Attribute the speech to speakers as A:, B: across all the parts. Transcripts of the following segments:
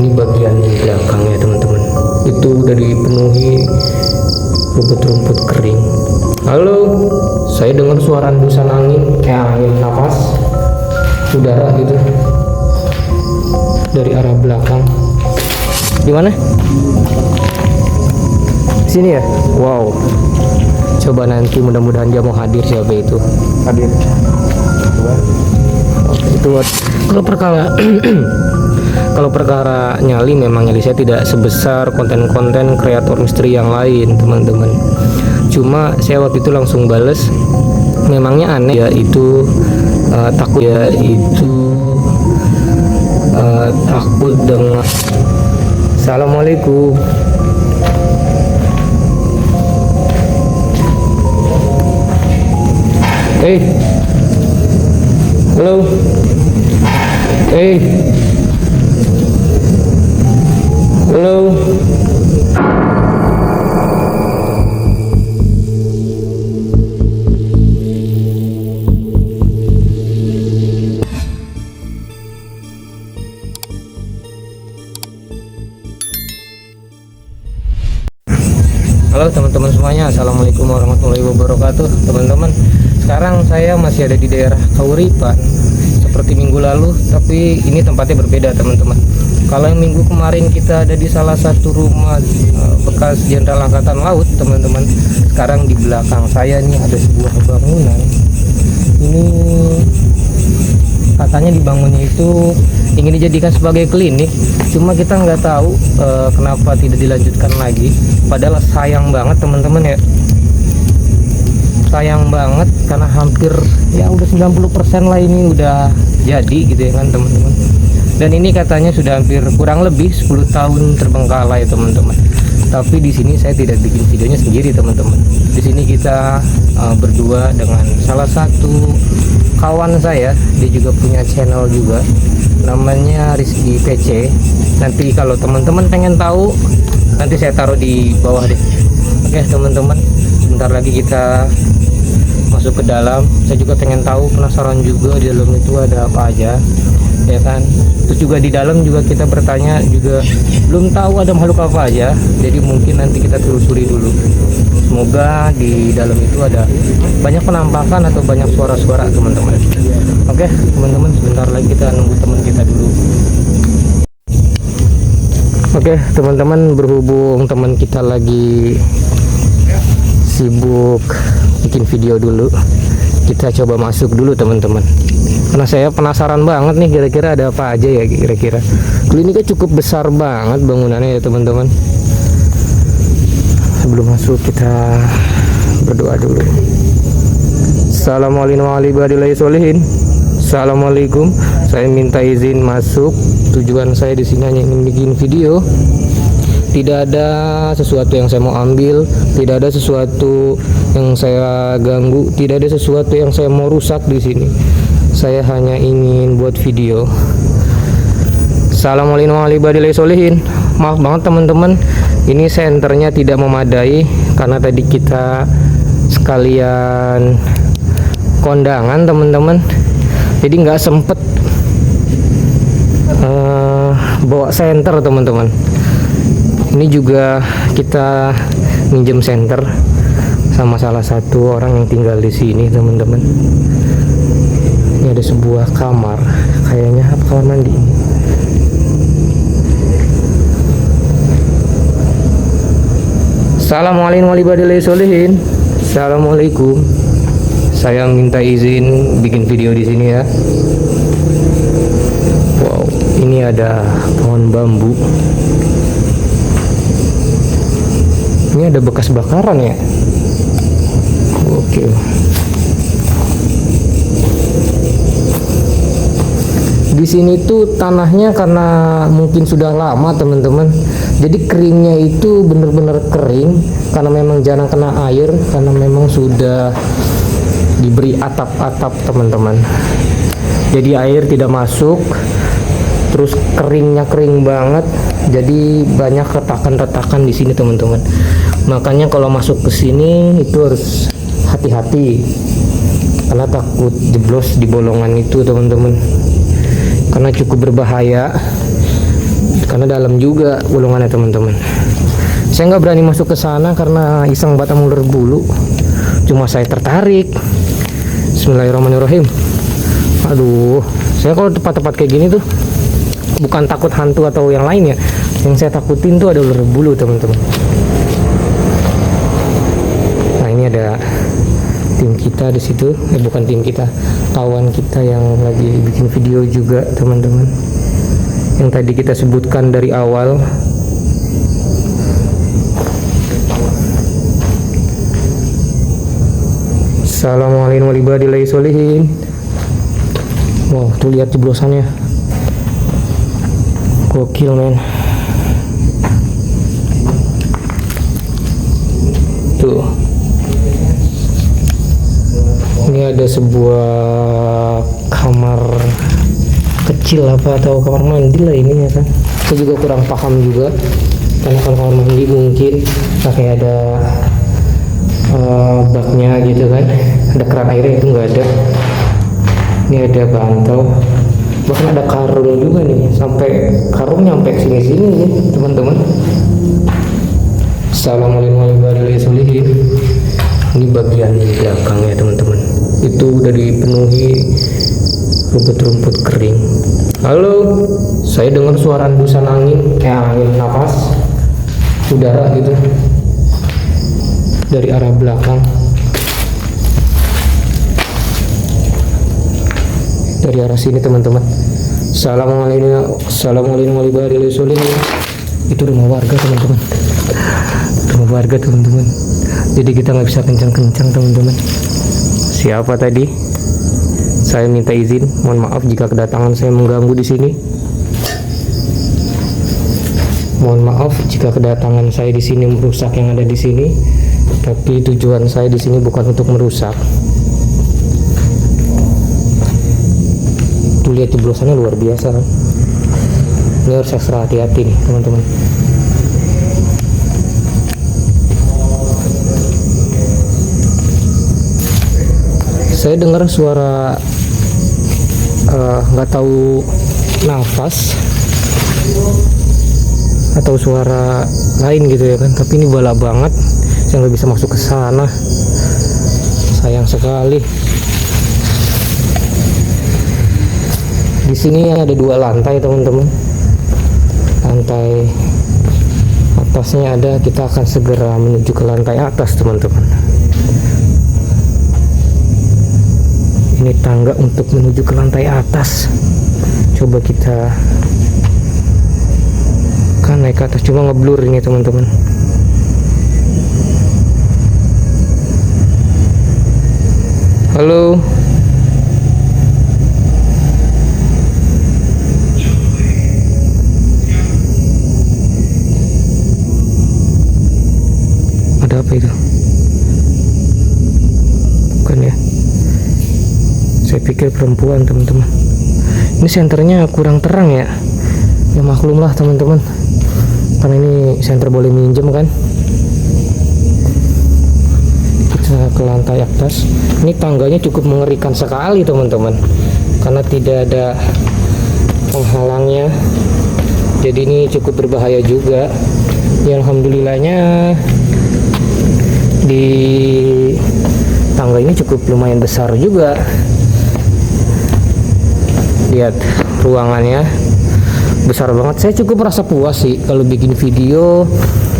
A: Ini bagian belakangnya teman-teman, itu udah dipenuhi rumput-rumput kering. Halo, saya dengar suara hembusan angin, kayak angin napas udara gitu dari arah belakang. Gimana? Sini ya? Wow. Coba nanti mudah-mudahan dia mau hadir. Siapa itu? Hadir. Coba. Oke, itu kalau perkara kalau perkara nyali, memang nyali saya tidak sebesar konten-konten kreator misteri yang lain teman-teman. Cuma saya waktu itu langsung bales, memangnya aneh ya itu takut ya itu takut dengan. Assalamualaikum. Halo. Halo. Halo teman-teman semuanya, assalamualaikum warahmatullahi wabarakatuh. Teman-teman, sekarang saya masih ada di daerah Kauripan seperti minggu lalu, tapi ini tempatnya berbeda teman-teman. Kalau yang minggu kemarin kita ada di salah satu rumah bekas Jenderal Angkatan Laut teman-teman, sekarang di belakang saya nih ada sebuah bangunan. Ini katanya dibangunnya itu ingin dijadikan sebagai klinik, cuma kita nggak tahu kenapa tidak dilanjutkan lagi. Padahal sayang banget teman-teman ya, sayang banget karena hampir ya udah 90% lah ini udah jadi gitu ya kan teman-teman. Dan ini katanya sudah hampir kurang lebih 10 tahun terbengkalai teman-teman. Tapi di sini saya tidak bikin videonya sendiri teman-teman. Di sini kita berdua dengan salah satu kawan saya, dia juga punya channel juga, namanya Rizky PC. Nanti kalau teman-teman pengen tahu, nanti saya taruh di bawah deh. Oke teman-teman, sebentar lagi kita masuk ke dalam. Saya juga pengen tahu, penasaran juga di dalam itu ada apa aja ya kan. Terus juga di dalam juga kita bertanya juga belum tahu ada makhluk apa aja, jadi mungkin nanti kita telusuri dulu. Semoga di dalam itu ada banyak penampakan atau banyak suara-suara teman-teman. Oke teman-teman, sebentar lagi kita nunggu teman kita dulu. Oke teman-teman, berhubung teman kita lagi sibuk bikin video dulu, kita coba masuk dulu teman-teman, karena saya penasaran banget nih kira-kira ada apa aja ya. Kira-kira kliniknya cukup besar banget bangunannya ya teman-teman. Sebelum masuk kita berdoa dulu. Assalamualaikum. Saya minta izin masuk. Tujuan saya di sini hanya ingin bikin video. Tidak ada sesuatu yang saya mau ambil, tidak ada sesuatu yang saya ganggu, tidak ada sesuatu yang saya mau rusak di sini. Saya hanya ingin buat video. Assalamualaikum. Maaf banget teman-teman, ini senternya tidak memadai karena tadi kita sekalian kondangan teman-teman, jadi nggak sempet bawa senter teman-teman. Ini juga kita minjem senter sama salah satu orang yang tinggal di sini teman-teman. Ini ada sebuah kamar, kayaknya kamar mandi. Assalamualaikum. Saya minta izin bikin video di sini ya. Wow, ini ada pohon bambu. Ini ada bekas bakaran ya. Oke. Di sini tuh tanahnya karena mungkin sudah lama teman-teman, jadi keringnya itu benar-benar kering karena memang jarang kena air, karena memang sudah diberi atap-atap teman-teman. Jadi air tidak masuk, terus keringnya kering banget, jadi banyak retakan-retakan di sini teman-teman. Makanya kalau masuk ke sini itu harus hati-hati karena takut jeblos di bolongan itu teman-teman, karena cukup berbahaya. karena dalam juga gulungannya teman-teman. Saya nggak berani masuk ke sana karena iseng batang ular bulu, cuma saya tertarik. Bismillahirrahmanirrahim. Aduh, saya kalau tempat-tempat kayak gini tuh bukan takut hantu atau yang lain ya, yang saya takutin tuh ada ular bulu teman-teman. Nah ini ada tim kita di situ, bukan tim kita, kawan kita yang lagi bikin video juga teman-teman, yang tadi kita sebutkan dari awal. Assalamualaikum warahmatullahi wabarakatuh. Wow, tuh lihat jeblosannya, gokil men. Tuh, ini ada sebuah kamar kecil apa atau kamar mandi lah ini ya kan. Saya juga kurang paham juga, karena kan kamar mandi mungkin kayak ada baknya gitu kan, ada keran airnya, itu nggak ada. Ini ada bantal, bahkan ada karung juga nih, sampai karung nyampe sini-sini nih teman-teman. Assalamualaikum warahmatullahi wabarakatuh. Ini bagian belakangnya teman-teman, itu udah dipenuhi rumput-rumput kering. Halo, saya dengar suara hembusan angin, angin nafas udara gitu dari arah belakang, dari arah sini teman-teman. Assalamualaikum warahmatullahi wabarakatuh. Itu rumah warga teman-teman, rumah warga teman-teman, jadi kita nggak bisa kencang-kencang teman-teman. Siapa tadi? Saya minta izin, mohon maaf jika kedatangan saya mengganggu di sini. Mohon maaf jika kedatangan saya di sini merusak yang ada di sini. Tapi tujuan saya di sini bukan untuk merusak. Tuh lihat jeblosannya luar biasa kan. Ini harus ekstra hati-hati nih teman-teman. Saya dengar suara nggak tahu nafas atau suara lain gitu ya kan, tapi ini balak banget, saya nggak bisa masuk ke sana, sayang sekali. Di sini ada 2 lantai teman-teman, lantai atasnya ada, kita akan segera menuju ke lantai atas teman-teman. Ini tangga untuk menuju ke lantai atas. Coba kita kan naik ke atas, cuma ngeblur ini teman-teman. Halo, ada apa itu? Bukan ya, saya pikir perempuan teman-teman. Ini senternya kurang terang ya, ya maklum lah teman-teman, karena ini senter boleh minjem kan. Kita ke lantai atas. Ini tangganya cukup mengerikan sekali teman-teman, karena tidak ada penghalangnya, jadi ini cukup berbahaya juga. Ya alhamdulillahnya di tangga ini cukup lumayan besar juga. Lihat ruangannya besar banget. Saya cukup merasa puas sih kalau bikin video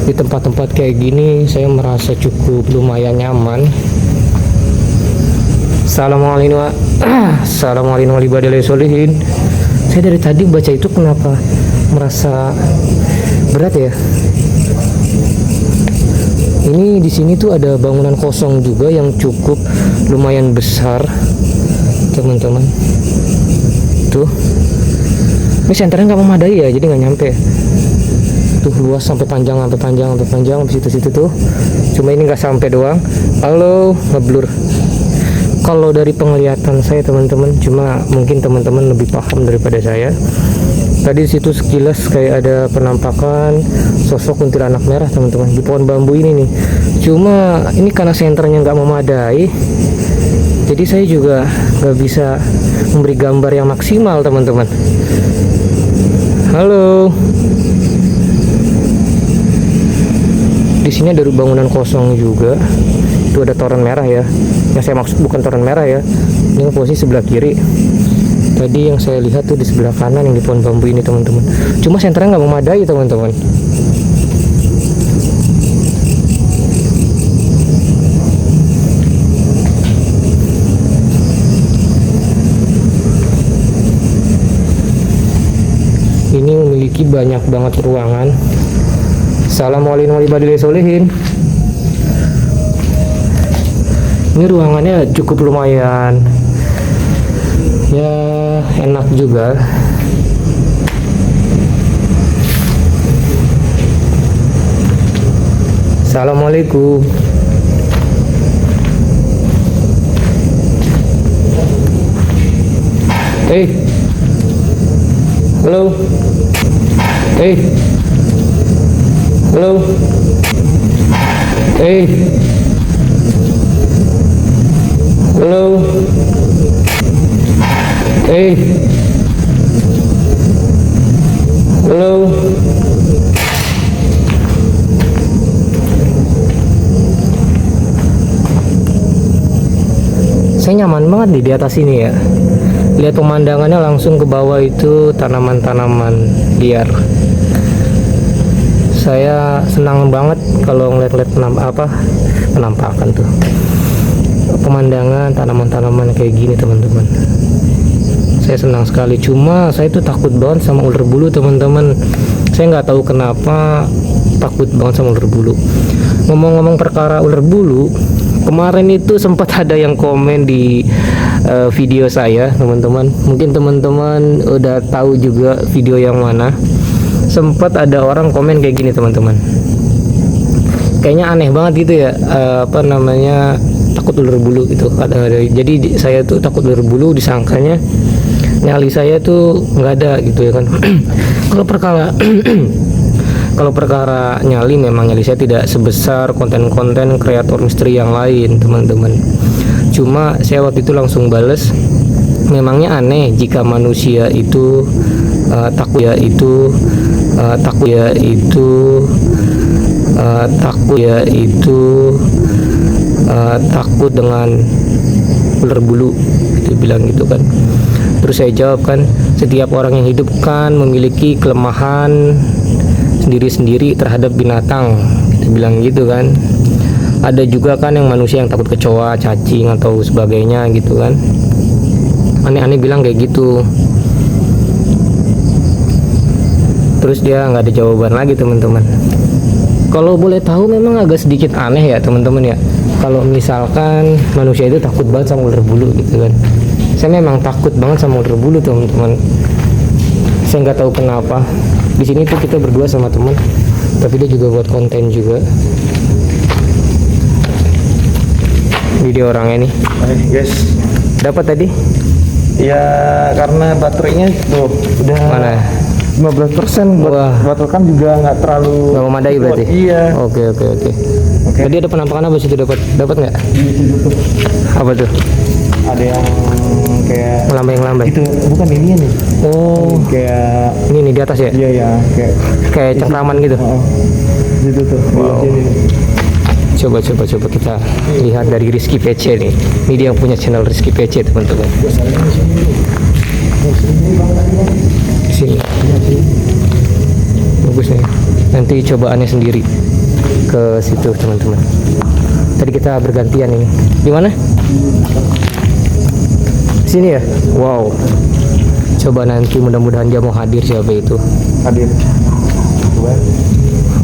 A: di tempat-tempat kayak gini. Saya merasa cukup lumayan nyaman. Assalamualaikum warahmatullahi wabarakatuh. Saya dari tadi baca itu kenapa merasa berat ya. Ini di sini tuh ada bangunan kosong juga yang cukup lumayan besar teman-teman. Tuh, ini senternya nggak memadai ya, jadi nggak nyampe. Tuh luas sampai panjang sampai situ tuh. Cuma ini nggak sampai doang. Halo, ngeblur. Kalau dari penglihatan saya teman-teman, cuma mungkin teman-teman lebih paham daripada saya. Tadi situ sekilas kayak ada penampakan sosok kuntilanak merah teman-teman di pohon bambu ini nih. Cuma ini karena senternya nggak memadai, jadi saya juga nggak bisa memberi gambar yang maksimal teman-teman. Halo. di sini ada bangunan kosong juga. Itu ada toren merah ya. Yang saya maksud bukan toren merah ya. Ini posisi sebelah kiri. Tadi yang saya lihat tuh di sebelah kanan yang di pohon bambu ini teman-teman. Cuma senternya nggak memadai teman-teman. Ini memiliki banyak banget ruangan. Assalamualaikum warahmatullahi wabarakatuh. Ini ruangannya cukup lumayan ya, enak juga. Assalamualaikum. Halo. Halo. Halo. Halo. Saya nyaman banget di atas ini ya. Lihat pemandangannya langsung ke bawah itu tanaman-tanaman liar. Saya senang banget kalau ngeliat-ngeliat penampakan tuh. Pemandangan tanaman-tanaman kayak gini teman-teman. Saya senang sekali. Cuma saya tuh takut banget sama ular bulu teman-teman. Saya nggak tahu kenapa takut banget sama ular bulu. Ngomong-ngomong perkara ular bulu, kemarin itu sempat ada yang komen di video saya teman-teman. Mungkin teman-teman udah tahu juga video yang mana. Sempat ada orang komen kayak gini teman-teman. Kayaknya aneh banget gitu ya, takut ular bulu gitu. Jadi saya tuh takut ular bulu, disangkanya nyali saya tuh nggak ada gitu ya kan. Kalau perkara nyali, memang nyali saya tidak sebesar konten-konten kreator misteri yang lain teman-teman. Cuma saya waktu itu langsung bales, memangnya aneh jika manusia itu takut dengan ular bulu, dia bilang gitu kan. Terus saya jawab kan, setiap orang yang hidup kan memiliki kelemahan sendiri-sendiri terhadap binatang, dia bilang gitu kan. Ada juga kan yang manusia yang takut kecoa, cacing atau sebagainya gitu kan. Aneh-aneh bilang kayak gitu. Terus dia nggak ada jawaban lagi teman-teman. Kalau boleh tahu memang agak sedikit aneh ya teman-teman ya, kalau misalkan manusia itu takut banget sama ular bulu gitu kan. Saya memang takut banget sama ular bulu teman-teman. Saya nggak tahu kenapa. Di sini tuh kita berdua sama teman, tapi dia juga buat konten juga. Video orangnya nih.
B: Guys,
A: dapat tadi?
B: ya karena baterainya tuh udah
A: Mana?
B: 15%. Baterai kan juga nggak terlalu
A: Nggak memadai berarti?
B: Iya.
A: Oke. Tadi ada penampakan apa situ, dapat nggak?
B: Di situ tuh
A: Apa tuh?
B: ada yang kayak
A: Melambai.
B: itu bukan ini nih.
A: Oh,
B: Kayak
A: ini nih di atas ya?
B: iya ya,
A: Kayak cengkraman gitu.
B: Gitu tuh.
A: Wow.
B: Di sini nih.
A: Coba kita lihat dari Rizky PC nih. Ini dia yang punya channel Rizky PC teman-teman. Di sini. Bagus nih. Nanti cobaannya sendiri ke situ teman-teman. Tadi kita bergantian ini. Di mana? Sini ya. Wow. Coba nanti mudah-mudahan dia mau hadir, siapa itu.
B: Hadir.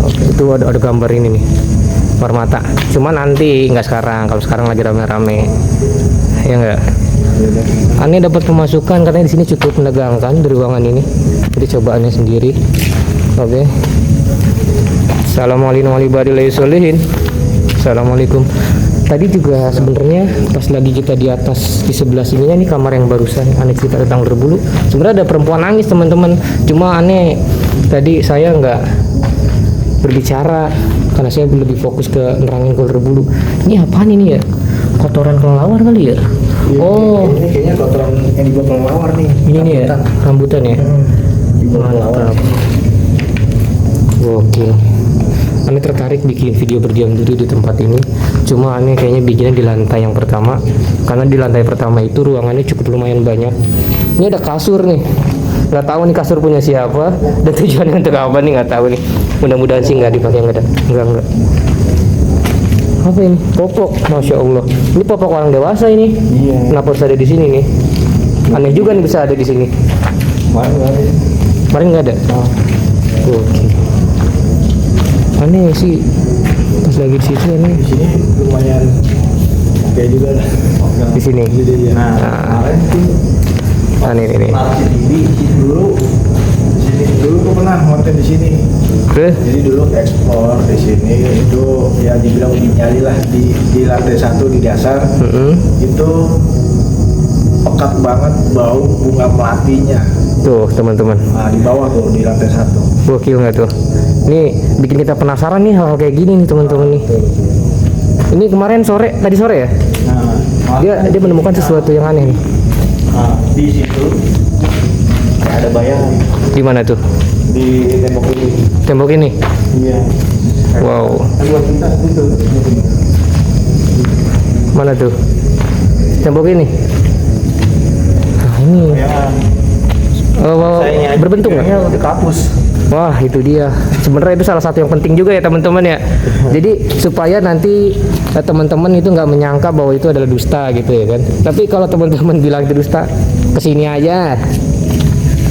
A: Oke, itu ada gambar ini nih. Permata. Cuma nanti, nggak sekarang. Kalau sekarang lagi rame-rame. Ya enggak? Aneh dapat pemasukan karena di sini cukup menegangkan di ruangan ini. Jadi cobaannya sendiri. Oke. Assalamualaikum warahmatullahi wabarakatuh. Assalamualaikum. Tadi juga sebenarnya pas lagi kita di atas di sebelah sininya nih kamar yang barusan aneh cerita tentang ular bulu. Sebenarnya ada perempuan nangis teman-teman. Cuma aneh tadi saya nggak berbicara karena saya lebih fokus ke nerangin ular bulu. Ini apaan ini ya? Kotoran kelelawar kali ya? Oh,
B: ini kayaknya kotoran yang dibuat kelelawar nih.
A: ini nih ya, rambutan ya.
B: Dibuat kelelawar.
A: Mantap. Gokil. Aneh tertarik bikin video berdiam diri di tempat ini. Cuma aneh kayaknya bikinnya di lantai yang pertama, karena di lantai pertama itu ruangannya cukup lumayan banyak. Ini ada kasur nih, nggak tahu nih kasur punya siapa dan tujuannya untuk apa nih, nggak tahu nih. Mudah-mudahan sih nggak dipakai, nggak. Apa ini? Popok, masya Allah. Ini popok orang dewasa ini.
B: Iya.
A: Kenapa harus ada di sini nih? Aneh juga nih bisa ada di sini. Kemarin nggak ada. Oke. Aneh sih. Pas lagi di situ aneh.
B: Di sini lumayan oke juga lah.
A: Di sini.
B: Nah, kemarin tuh
A: Aneh ini.
B: Marsi TV dulu. Di sini dulu tuh pernah konten di sini. Jadi dulu ekspor di sini itu ya dibilang uji nyali lah di lantai 1 di dasar. Itu pekat banget bau bunga melatinya.
A: Tuh teman-teman.
B: Nah, di bawah tuh di lantai 1.
A: Gokil nggak tuh? Ini bikin kita penasaran nih hal kayak gini nih teman-teman nih. Ini kemarin tadi sore ya?
B: Nah,
A: Dia menemukan sesuatu yang aneh nih.
B: Nah, di situ kayak ada bayangan
A: Di mana tuh?
B: di tembok ini.
A: Tembok ini?
B: Iya.
A: Wow.
B: Buat kita itu.
A: Mana tuh? Tembok ini? Nah ini.
B: Bayangan.
A: Berbentuk nggak?
B: Kayaknya udah kapus.
A: Wah itu dia. Sebenarnya itu salah satu yang penting juga ya teman-teman ya. Jadi supaya nanti teman-teman itu nggak menyangka bahwa itu adalah dusta gitu ya kan. Tapi kalau teman-teman bilang itu dusta, kesini aja.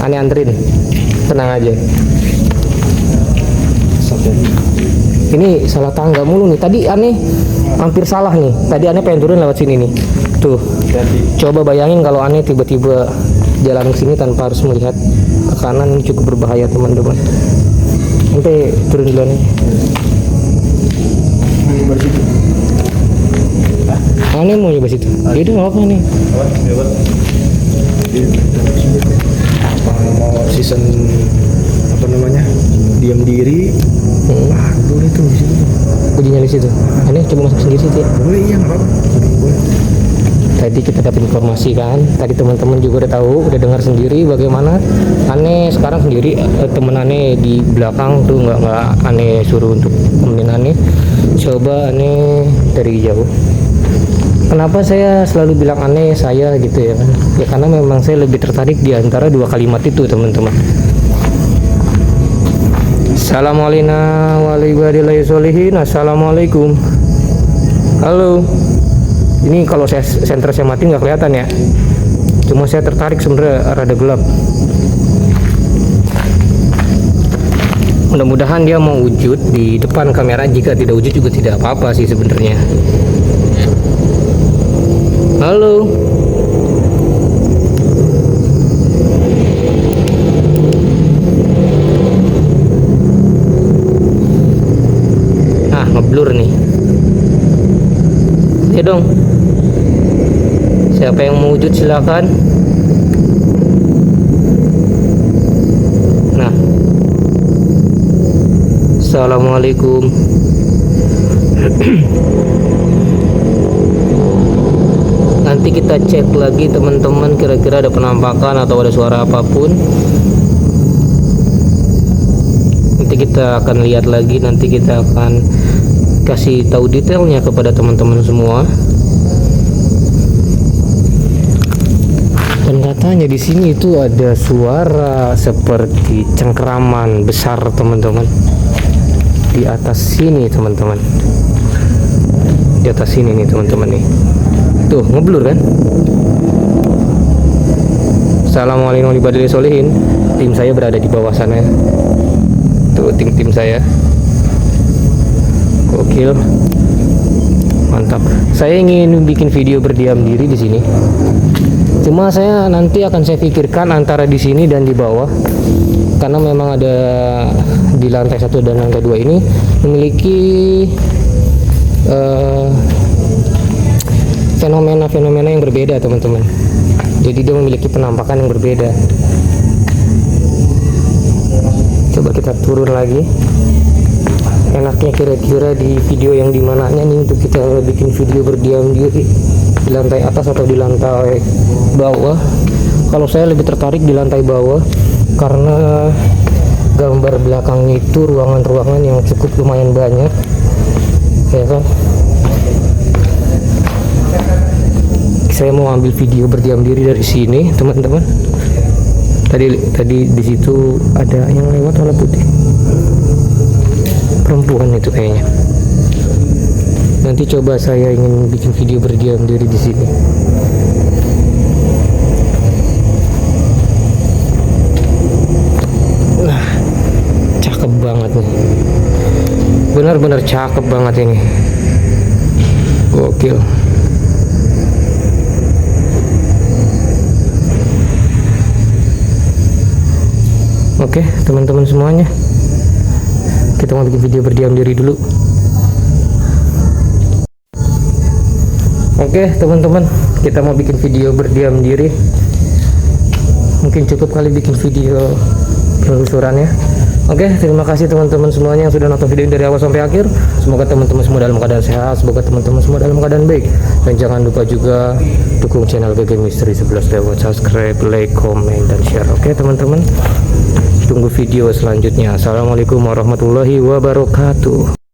A: Aneh anterin. Tenang aja. Ini salah tangga mulu nih. Tadi aneh hampir salah nih. Tadi aneh pengen turun lewat sini nih. Tuh. Coba bayangin kalau aneh tiba-tiba jalan ke sini tanpa harus melihat ke kanan, ini cukup berbahaya teman-teman. Sampai turun duluan. Aneh mau nyoba situ. Itu apa nih?
B: Mau season apa namanya? Diam diri. Boleh tuh di situ.
A: Uji nyali situ. Aneh coba masuk sendiri situ ya.
B: Boleh, iya nggak apa-apa. Boleh.
A: Tadi kita dapat informasi kan, tadi teman-teman juga udah tahu, udah dengar sendiri bagaimana aneh sekarang sendiri. Temen aneh di belakang tuh nggak aneh suruh untuk temenin aneh. Coba aneh dari jauh. Kenapa saya selalu bilang aneh saya gitu ya kan? Ya karena memang saya lebih tertarik di antara dua kalimat itu teman-teman. Assalamualaikum. Halo. Ini kalau saya senter saya mati nggak kelihatan ya. Cuma saya tertarik sebenarnya, rada gelap. Mudah-mudahan dia mau wujud di depan kamera. Jika tidak wujud juga tidak apa-apa sih sebenarnya. Halo. Ngeblur nih. Ya dong. Siapa yang mau wujud silakan. Nah. Assalamualaikum. Nanti kita cek lagi teman-teman, kira-kira ada penampakan atau ada suara apapun. Nanti kita akan lihat lagi, nanti kita akan kasih tahu detailnya kepada teman-teman semua. Dan katanya di sini itu ada suara seperti cengkeraman besar teman-teman. Di atas sini teman-teman. Di atas sini nih teman-teman nih. Tuh ngeblur kan? Assalamualaikum warahmatullahi wabarakatuh. Tim saya berada di bawah sana. Tuh tim saya. Gokil. Mantap. Saya ingin bikin video berdiam diri di sini. Cuma saya nanti akan saya pikirkan antara di sini dan di bawah. Karena memang ada di lantai 1 dan lantai 2 ini memiliki fenomena-fenomena yang berbeda teman-teman. Jadi dia memiliki penampakan yang berbeda. Coba kita turun lagi. Enaknya kira-kira di video yang dimananya nih untuk kita bikin video berdiam diri, di lantai atas atau di lantai bawah? Kalau saya lebih tertarik di lantai bawah karena gambar belakangnya itu ruangan-ruangan yang cukup lumayan banyak, ya kan. Saya mau ambil video berdiam diri dari sini, teman-teman. Tadi di situ ada yang lewat warna putih, perempuan itu kayaknya. Nanti coba saya ingin bikin video berdiam diri di sini. Nah, cakep banget nih. Benar-benar cakep banget ini. Gokil. Oke, teman-teman semuanya, kita mau bikin video berdiam diri dulu. Oke, teman-teman, kita mau bikin video berdiam diri. Mungkin cukup kali bikin video penelusurannya. Oke, terima kasih teman-teman semuanya yang sudah nonton video ini dari awal sampai akhir. Semoga teman-teman semua dalam keadaan sehat, semoga teman-teman semua dalam keadaan baik. Dan jangan lupa juga dukung channel BG Misteri 11 lewat subscribe, like, komen, dan share. Oke, teman-teman, tunggu video selanjutnya. Assalamualaikum warahmatullahi wabarakatuh.